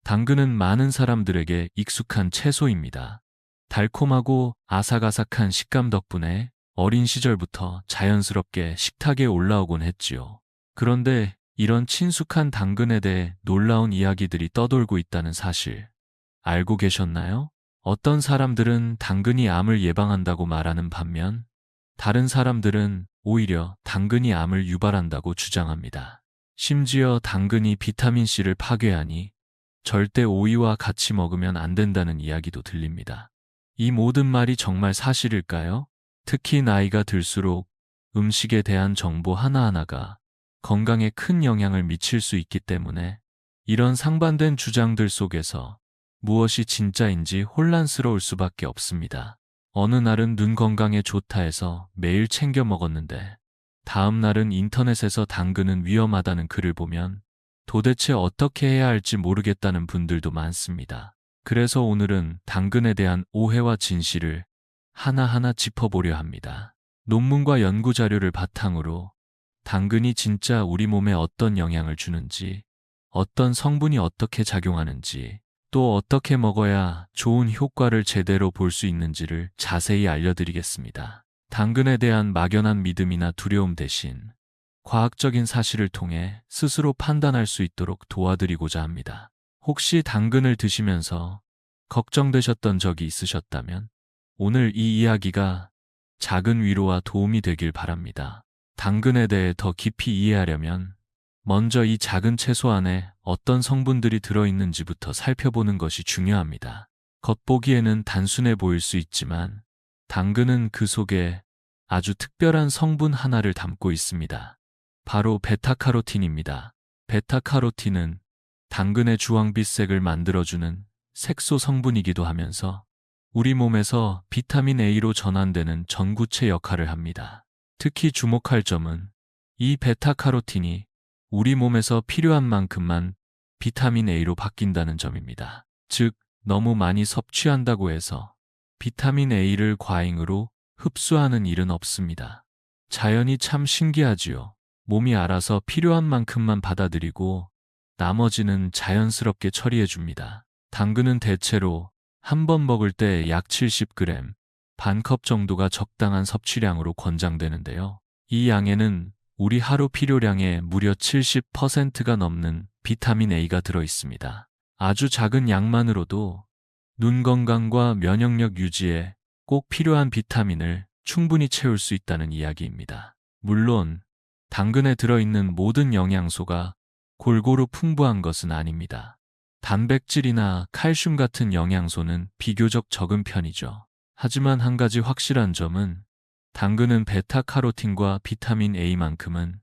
당근은 많은 사람들에게 익숙한 채소입니다. 달콤하고 아삭아삭한 식감 덕분에 어린 시절부터 자연스럽게 식탁에 올라오곤 했지요. 그런데 이런 친숙한 당근에 대해 놀라운 이야기들이 떠돌고 있다는 사실 알고 계셨나요? 어떤 사람들은 당근이 암을 예방한다고 말하는 반면 다른 사람들은 오히려 당근이 암을 유발한다고 주장합니다. 심지어 당근이 비타민C를 파괴하니 절대 오이와 같이 먹으면 안 된다는 이야기도 들립니다. 이 모든 말이 정말 사실일까요? 특히 나이가 들수록 음식에 대한 정보 하나하나가 건강에 큰 영향을 미칠 수 있기 때문에 이런 상반된 주장들 속에서 무엇이 진짜인지 혼란스러울 수밖에 없습니다. 어느 날은 눈 건강에 좋다 해서 매일 챙겨 먹었는데 다음 날은 인터넷에서 당근은 위험하다는 글을 보면 도대체 어떻게 해야 할지 모르겠다는 분들도 많습니다. 그래서 오늘은 당근에 대한 오해와 진실을 하나하나 짚어보려 합니다. 논문과 연구 자료를 바탕으로 당근이 진짜 우리 몸에 어떤 영향을 주는지, 어떤 성분이 어떻게 작용하는지, 또 어떻게 먹어야 좋은 효과를 제대로 볼 수 있는지를 자세히 알려드리겠습니다. 당근에 대한 막연한 믿음이나 두려움 대신 과학적인 사실을 통해 스스로 판단할 수 있도록 도와드리고자 합니다. 혹시 당근을 드시면서 걱정되셨던 적이 있으셨다면 오늘 이 이야기가 작은 위로와 도움이 되길 바랍니다. 당근에 대해 더 깊이 이해하려면 먼저 이 작은 채소 안에 어떤 성분들이 들어있는지부터 살펴보는 것이 중요합니다. 겉보기에는 단순해 보일 수 있지만 당근은 그 속에 아주 특별한 성분 하나를 담고 있습니다. 바로 베타카로틴입니다. 베타카로틴은 당근의 주황빛색을 만들어주는 색소 성분이기도 하면서 우리 몸에서 비타민 A로 전환되는 전구체 역할을 합니다. 특히 주목할 점은 이 베타카로틴이 우리 몸에서 필요한 만큼만 비타민 A로 바뀐다는 점입니다. 즉, 너무 많이 섭취한다고 해서 비타민 A를 과잉으로 흡수하는 일은 없습니다. 자연이 참 신기하지요. 몸이 알아서 필요한 만큼만 받아들이고 나머지는 자연스럽게 처리해 줍니다. 당근은 대체로 한 번 먹을 때 약 70g, 반 컵 정도가 적당한 섭취량으로 권장되는데요. 이 양에는 우리 하루 필요량의 무려 70%가 넘는 비타민 A가 들어 있습니다. 아주 작은 양만으로도 눈 건강과 면역력 유지에 꼭 필요한 비타민을 충분히 채울 수 있다는 이야기입니다. 물론 당근에 들어있는 모든 영양소가 골고루 풍부한 것은 아닙니다. 단백질이나 칼슘 같은 영양소는 비교적 적은 편이죠. 하지만 한 가지 확실한 점은 당근은 베타카로틴과 비타민 A만큼은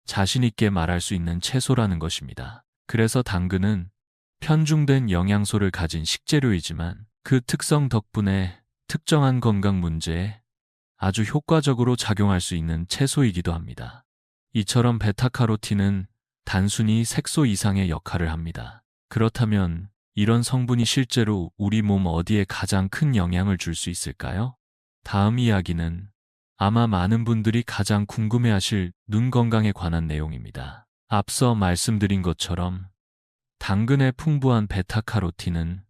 자신 있게 말할 수 있는 채소라는 것입니다. 그래서 당근은 편중된 영양소를 가진 식재료이지만 그 특성 덕분에 특정한 건강 문제에 아주 효과적으로 작용할 수 있는 채소이기도 합니다. 이처럼 베타카로틴은 단순히 색소 이상의 역할을 합니다. 그렇다면 이런 성분이 실제로 우리 몸 어디에 가장 큰 영향을 줄 수 있을까요? 다음 이야기는 아마 많은 분들이 가장 궁금해하실 눈 건강에 관한 내용입니다. 앞서 말씀드린 것처럼 당근의 풍부한 베타카로틴은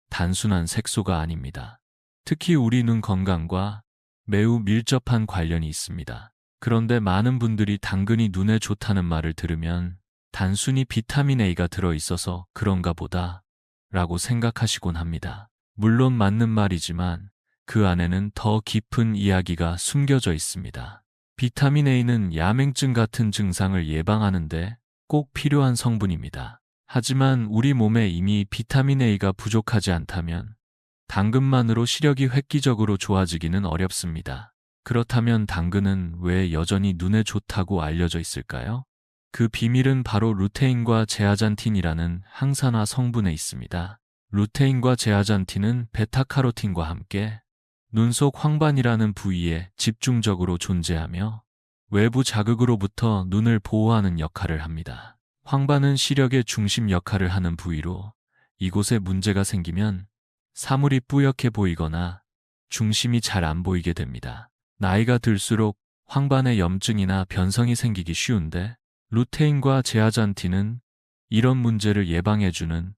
단순한 색소가 아닙니다. 특히 우리 눈 건강과 매우 밀접한 관련이 있습니다. 그런데 많은 분들이 당근이 눈에 좋다는 말을 들으면 단순히 비타민 A가 들어있어서 그런가 보다 라고 생각하시곤 합니다. 물론 맞는 말이지만 그 안에는 더 깊은 이야기가 숨겨져 있습니다. 비타민 A는 야맹증 같은 증상을 예방하는데 꼭 필요한 성분입니다. 하지만 우리 몸에 이미 비타민 A가 부족하지 않다면 당근만으로 시력이 획기적으로 좋아지기는 어렵습니다. 그렇다면 당근은 왜 여전히 눈에 좋다고 알려져 있을까요? 그 비밀은 바로 루테인과 제아잔틴이라는 항산화 성분에 있습니다. 루테인과 제아잔틴은 베타카로틴과 함께 눈 속 황반이라는 부위에 집중적으로 존재하며 외부 자극으로부터 눈을 보호하는 역할을 합니다. 황반은 시력의 중심 역할을 하는 부위로 이곳에 문제가 생기면 사물이 뿌옇게 보이거나 중심이 잘 안 보이게 됩니다. 나이가 들수록 황반에 염증이나 변성이 생기기 쉬운데 루테인과 제아잔틴은 이런 문제를 예방해주는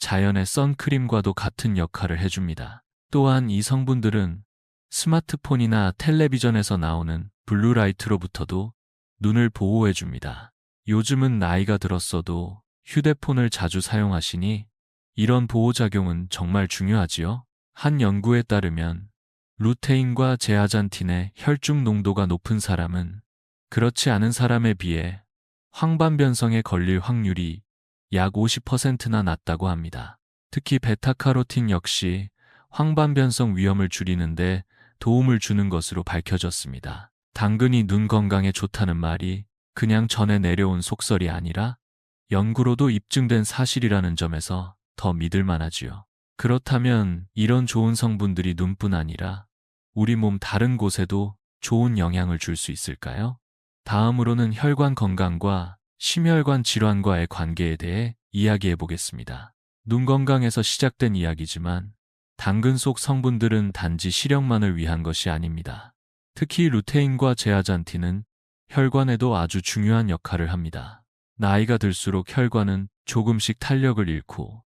자연의 선크림과도 같은 역할을 해줍니다. 또한 이 성분들은 스마트폰이나 텔레비전에서 나오는 블루라이트로부터도 눈을 보호해줍니다. 요즘은 나이가 들었어도 휴대폰을 자주 사용하시니 이런 보호작용은 정말 중요하지요. 한 연구에 따르면 루테인과 제아잔틴의 혈중 농도가 높은 사람은 그렇지 않은 사람에 비해 황반변성에 걸릴 확률이 약 50%나 낮다고 합니다. 특히 베타카로틴 역시 황반변성 위험을 줄이는데 도움을 주는 것으로 밝혀졌습니다. 당근이 눈 건강에 좋다는 말이 그냥 전해 내려온 속설이 아니라 연구로도 입증된 사실이라는 점에서 더 믿을 만하지요. 그렇다면 이런 좋은 성분들이 눈뿐 아니라 우리 몸 다른 곳에도 좋은 영향을 줄 수 있을까요? 다음으로는 혈관 건강과 심혈관 질환과의 관계에 대해 이야기해 보겠습니다. 눈 건강에서 시작된 이야기지만 당근 속 성분들은 단지 시력만을 위한 것이 아닙니다. 특히 루테인과 제아잔틴은 혈관에도 아주 중요한 역할을 합니다. 나이가 들수록 혈관은 조금씩 탄력을 잃고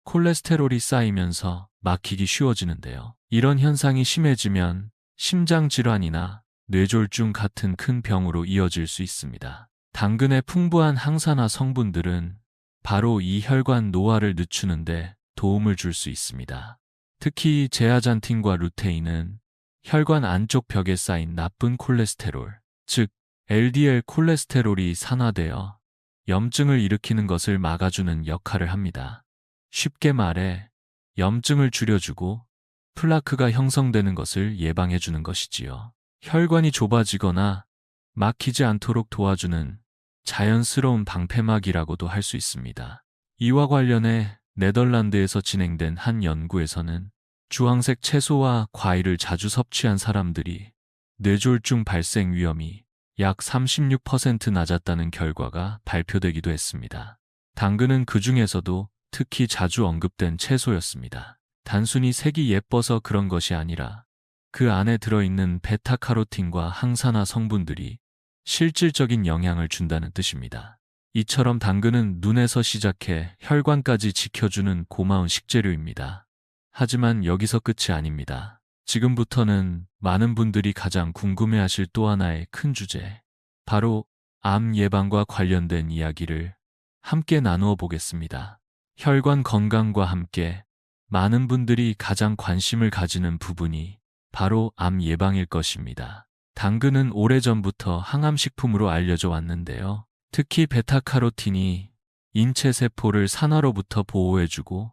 콜레스테롤이 쌓이면서 막히기 쉬워지는데요. 이런 현상이 심해지면 심장질환이나 뇌졸중 같은 큰 병으로 이어질 수 있습니다. 당근의 풍부한 항산화 성분들은 바로 이 혈관 노화를 늦추는데 도움을 줄 수 있습니다. 특히 제아잔틴과 루테인은 혈관 안쪽 벽에 쌓인 나쁜 콜레스테롤, 즉 LDL 콜레스테롤이 산화되어 염증을 일으키는 것을 막아주는 역할을 합니다. 쉽게 말해 염증을 줄여주고 플라크가 형성되는 것을 예방해주는 것이지요. 혈관이 좁아지거나 막히지 않도록 도와주는 자연스러운 방패막이라고도 할 수 있습니다. 이와 관련해 네덜란드에서 진행된 한 연구에서는 주황색 채소와 과일을 자주 섭취한 사람들이 뇌졸중 발생 위험이 약 36% 낮았다는 결과가 발표되기도 했습니다. 당근은 그 중에서도 특히 자주 언급된 채소였습니다. 단순히 색이 예뻐서 그런 것이 아니라 그 안에 들어있는 베타카로틴과 항산화 성분들이 실질적인 영향을 준다는 뜻입니다. 이처럼 당근은 눈에서 시작해 혈관까지 지켜주는 고마운 식재료입니다. 하지만 여기서 끝이 아닙니다. 지금부터는 많은 분들이 가장 궁금해하실 또 하나의 큰 주제, 바로 암 예방과 관련된 이야기를 함께 나누어 보겠습니다. 혈관 건강과 함께 많은 분들이 가장 관심을 가지는 부분이 바로 암 예방일 것입니다. 당근은 오래전부터 항암식품으로 알려져 왔는데요. 특히 베타카로틴이 인체 세포를 산화로부터 보호해주고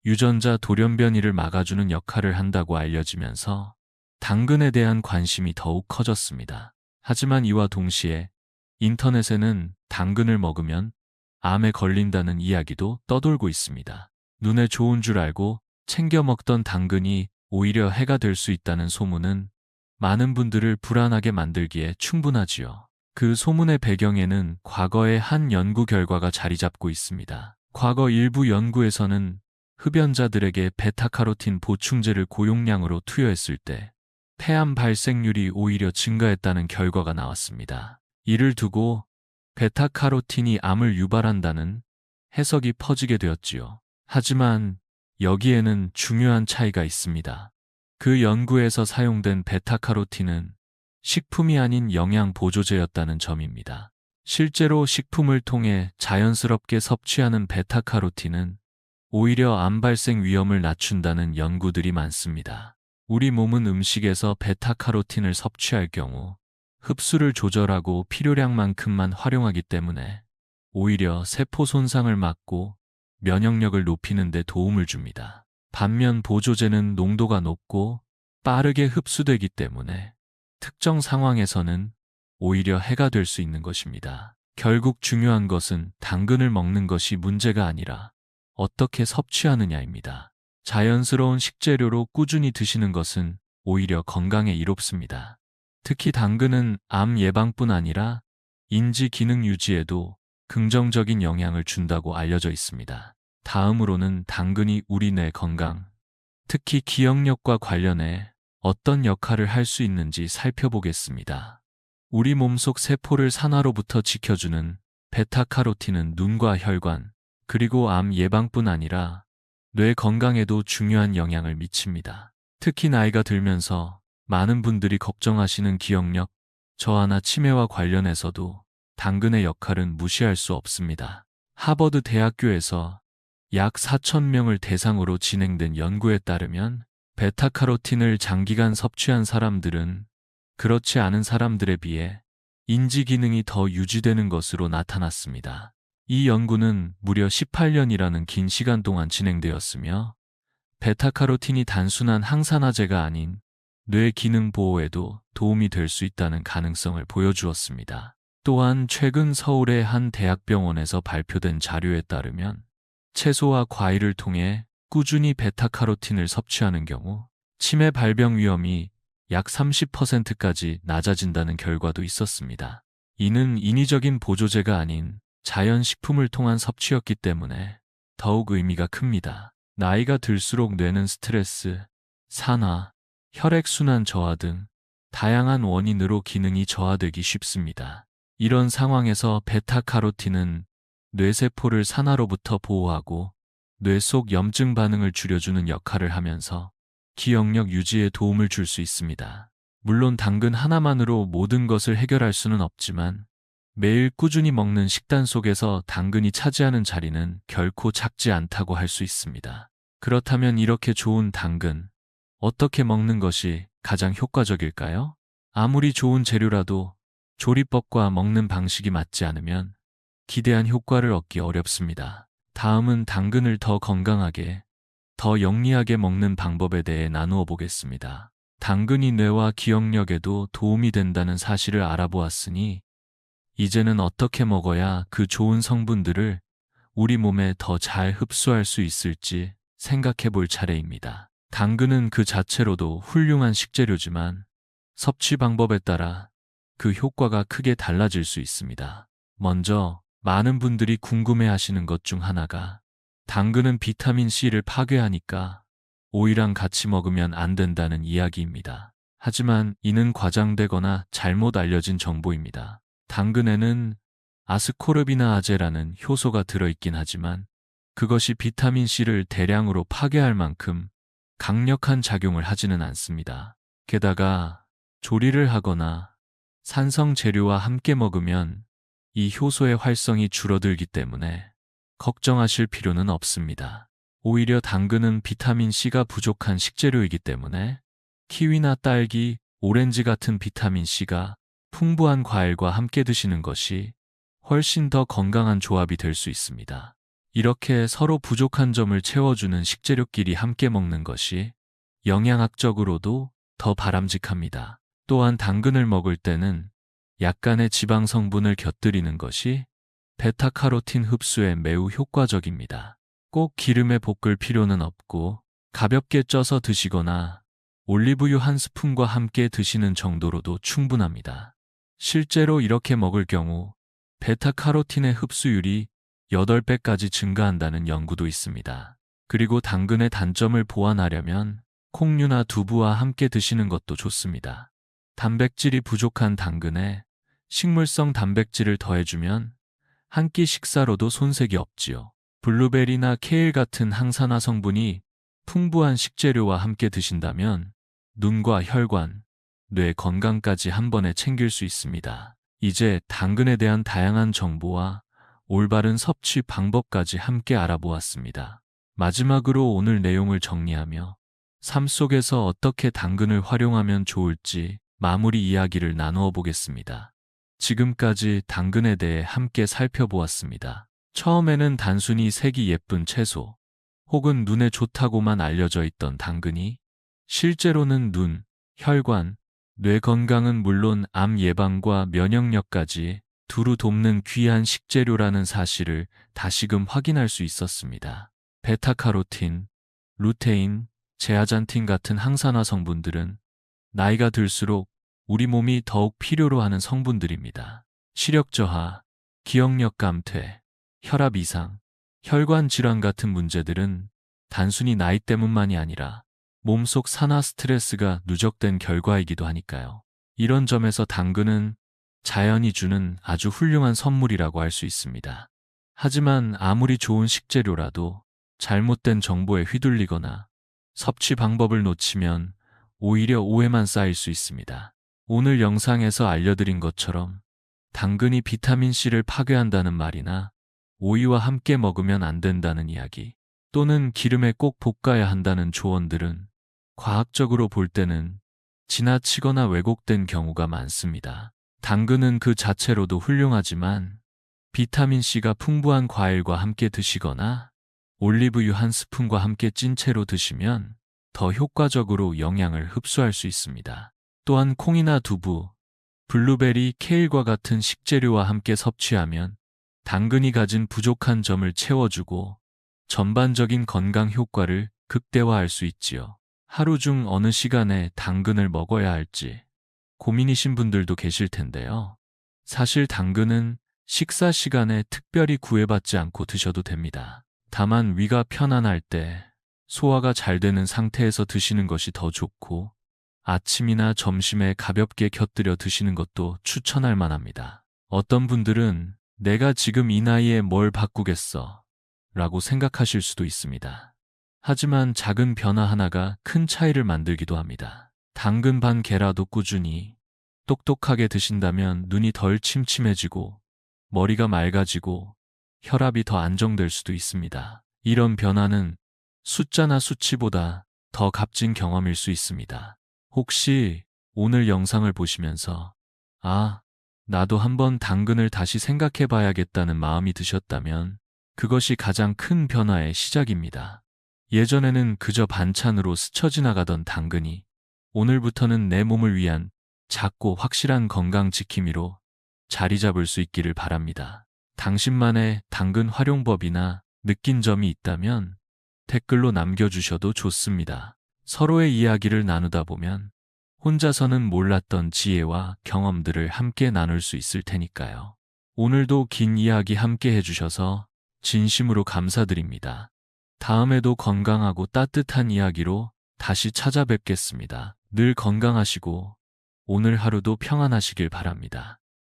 유전자 돌연변이를 막아주는 역할을 한다고 알려지면서 당근에 대한 관심이 더욱 커졌습니다. 하지만 이와 동시에 인터넷에는 당근을 먹으면 암에 걸린다는 이야기도 떠돌고 있습니다. 눈에 좋은 줄 알고 챙겨 먹던 당근이 오히려 해가 될 수 있다는 소문은 많은 분들을 불안하게 만들기에 충분하지요. 그 소문의 배경에는 과거의 한 연구 결과가 자리 잡고 있습니다. 과거 일부 연구에서는 흡연자들에게 베타카로틴 보충제를 고용량으로 투여했을 때 폐암 발생률이 오히려 증가했다는 결과가 나왔습니다. 이를 두고 베타카로틴이 암을 유발한다는 해석이 퍼지게 되었지요. 하지만 여기에는 중요한 차이가 있습니다. 그 연구에서 사용된 베타카로틴은 식품이 아닌 영양 보조제였다는 점입니다. 실제로 식품을 통해 자연스럽게 섭취하는 베타카로틴은 오히려 암 발생 위험을 낮춘다는 연구들이 많습니다. 우리 몸은 음식에서 베타카로틴을 섭취할 경우 흡수를 조절하고 필요량만큼만 활용하기 때문에 오히려 세포 손상을 막고 면역력을 높이는 데 도움을 줍니다. 반면 보조제는 농도가 높고 빠르게 흡수되기 때문에 특정 상황에서는 오히려 해가 될 수 있는 것입니다. 결국 중요한 것은 당근을 먹는 것이 문제가 아니라 어떻게 섭취하느냐입니다. 자연스러운 식재료로 꾸준히 드시는 것은 오히려 건강에 이롭습니다. 특히 당근은 암 예방뿐 아니라 인지 기능 유지에도 긍정적인 영향을 준다고 알려져 있습니다. 다음으로는 당근이 우리 뇌 건강, 특히 기억력과 관련해 어떤 역할을 할 수 있는지 살펴보겠습니다. 우리 몸속 세포를 산화로부터 지켜주는 베타카로틴은 눈과 혈관, 그리고 암 예방뿐 아니라 뇌 건강에도 중요한 영향을 미칩니다. 특히 나이가 들면서 많은 분들이 걱정하시는 기억력, 저하나 치매와 관련해서도 당근의 역할은 무시할 수 없습니다. 하버드 대학교에서 약 4,000명을 대상으로 진행된 연구에 따르면 베타카로틴을 장기간 섭취한 사람들은 그렇지 않은 사람들에 비해 인지 기능이 더 유지되는 것으로 나타났습니다. 이 연구는 무려 18년이라는 긴 시간 동안 진행되었으며 베타카로틴이 단순한 항산화제가 아닌 뇌 기능 보호에도 도움이 될 수 있다는 가능성을 보여주었습니다. 또한 최근 서울의 한 대학병원에서 발표된 자료에 따르면 채소와 과일을 통해 꾸준히 베타카로틴을 섭취하는 경우 치매 발병 위험이 약 30%까지 낮아진다는 결과도 있었습니다. 이는 인위적인 보조제가 아닌 자연식품을 통한 섭취였기 때문에 더욱 의미가 큽니다. 나이가 들수록 뇌는 스트레스, 산화, 혈액순환 저하 등 다양한 원인으로 기능이 저하되기 쉽습니다. 이런 상황에서 베타카로틴은 뇌세포를 산화로부터 보호하고 뇌 속 염증 반응을 줄여주는 역할을 하면서 기억력 유지에 도움을 줄 수 있습니다. 물론 당근 하나만으로 모든 것을 해결할 수는 없지만 매일 꾸준히 먹는 식단 속에서 당근이 차지하는 자리는 결코 작지 않다고 할 수 있습니다. 그렇다면 이렇게 좋은 당근, 어떻게 먹는 것이 가장 효과적일까요? 아무리 좋은 재료라도 조리법과 먹는 방식이 맞지 않으면 기대한 효과를 얻기 어렵습니다. 다음은 당근을 더 건강하게, 더 영리하게 먹는 방법에 대해 나누어 보겠습니다. 당근이 뇌와 기억력에도 도움이 된다는 사실을 알아보았으니 이제는 어떻게 먹어야 그 좋은 성분들을 우리 몸에 더 잘 흡수할 수 있을지 생각해 볼 차례입니다. 당근은 그 자체로도 훌륭한 식재료지만 섭취 방법에 따라 그 효과가 크게 달라질 수 있습니다. 먼저 많은 분들이 궁금해 하시는 것 중 하나가 당근은 비타민C를 파괴하니까 오이랑 같이 먹으면 안 된다는 이야기입니다. 하지만 이는 과장되거나 잘못 알려진 정보입니다. 당근에는 아스코르비나아제라는 효소가 들어있긴 하지만 그것이 비타민C를 대량으로 파괴할 만큼 강력한 작용을 하지는 않습니다. 게다가 조리를 하거나 산성 재료와 함께 먹으면 이 효소의 활성이 줄어들기 때문에 걱정하실 필요는 없습니다. 오히려 당근은 비타민C가 부족한 식재료이기 때문에 키위나 딸기, 오렌지 같은 비타민C가 풍부한 과일과 함께 드시는 것이 훨씬 더 건강한 조합이 될 수 있습니다. 이렇게 서로 부족한 점을 채워주는 식재료끼리 함께 먹는 것이 영양학적으로도 더 바람직합니다. 또한 당근을 먹을 때는 약간의 지방 성분을 곁들이는 것이 베타카로틴 흡수에 매우 효과적입니다. 꼭 기름에 볶을 필요는 없고 가볍게 쪄서 드시거나 올리브유 한 스푼과 함께 드시는 정도로도 충분합니다. 실제로 이렇게 먹을 경우 베타카로틴의 흡수율이 8배까지 증가한다는 연구도 있습니다. 그리고 당근의 단점을 보완하려면 콩류나 두부와 함께 드시는 것도 좋습니다. 단백질이 부족한 당근에 식물성 단백질을 더해주면 한 끼 식사로도 손색이 없지요. 블루베리나 케일 같은 항산화 성분이 풍부한 식재료와 함께 드신다면 눈과 혈관, 뇌 건강까지 한 번에 챙길 수 있습니다. 이제 당근에 대한 다양한 정보와 올바른 섭취 방법까지 함께 알아보았습니다. 마지막으로 오늘 내용을 정리하며 삶 속에서 어떻게 당근을 활용하면 좋을지 마무리 이야기를 나누어 보겠습니다. 지금까지 당근에 대해 함께 살펴보았습니다. 처음에는 단순히 색이 예쁜 채소 혹은 눈에 좋다고만 알려져 있던 당근이 실제로는 눈, 혈관, 뇌 건강은 물론 암 예방과 면역력까지 두루 돕는 귀한 식재료라는 사실을 다시금 확인할 수 있었습니다. 베타카로틴, 루테인, 제아잔틴 같은 항산화 성분들은 나이가 들수록 우리 몸이 더욱 필요로 하는 성분들입니다. 시력 저하, 기억력 감퇴, 혈압 이상, 혈관 질환 같은 문제들은 단순히 나이 때문만이 아니라 몸속 산화 스트레스가 누적된 결과이기도 하니까요. 이런 점에서 당근은 자연이 주는 아주 훌륭한 선물이라고 할 수 있습니다. 하지만 아무리 좋은 식재료라도 잘못된 정보에 휘둘리거나 섭취 방법을 놓치면 오히려 오해만 쌓일 수 있습니다. 오늘 영상에서 알려드린 것처럼 당근이 비타민C를 파괴한다는 말이나 오이와 함께 먹으면 안 된다는 이야기, 또는 기름에 꼭 볶아야 한다는 조언들은 과학적으로 볼 때는 지나치거나 왜곡된 경우가 많습니다. 당근은 그 자체로도 훌륭하지만 비타민C가 풍부한 과일과 함께 드시거나 올리브유 한 스푼과 함께 찐 채로 드시면 더 효과적으로 영양을 흡수할 수 있습니다. 또한 콩이나 두부, 블루베리, 케일과 같은 식재료와 함께 섭취하면 당근이 가진 부족한 점을 채워주고 전반적인 건강 효과를 극대화할 수 있지요. 하루 중 어느 시간에 당근을 먹어야 할지 고민이신 분들도 계실 텐데요. 사실 당근은 식사 시간에 특별히 구애받지 않고 드셔도 됩니다. 다만 위가 편안할 때, 소화가 잘 되는 상태에서 드시는 것이 더 좋고 아침이나 점심에 가볍게 곁들여 드시는 것도 추천할 만합니다. 어떤 분들은 내가 지금 이 나이에 뭘 바꾸겠어 라고 생각하실 수도 있습니다. 하지만 작은 변화 하나가 큰 차이를 만들기도 합니다. 당근 반 개라도 꾸준히 똑똑하게 드신다면 눈이 덜 침침해지고 머리가 맑아지고 혈압이 더 안정될 수도 있습니다. 이런 변화는 숫자나 수치보다 더 값진 경험일 수 있습니다. 혹시 오늘 영상을 보시면서 나도 한번 당근을 다시 생각해 봐야겠다는 마음이 드셨다면 그것이 가장 큰 변화의 시작입니다. 예전에는 그저 반찬으로 스쳐 지나가던 당근이 오늘부터는 내 몸을 위한 작고 확실한 건강 지킴이로 자리 잡을 수 있기를 바랍니다. 당신만의 당근 활용법이나 느낀 점이 있다면 댓글로 남겨주셔도 좋습니다. 서로의 이야기를 나누다 보면 혼자서는 몰랐던 지혜와 경험들을 함께 나눌 수 있을 테니까요. 오늘도 긴 이야기 함께 해주셔서 진심으로 감사드립니다. 다음에도 건강하고 따뜻한 이야기로 다시 찾아뵙겠습니다. 늘 건강하시고 오늘 하루도 평안하시길 바랍니다.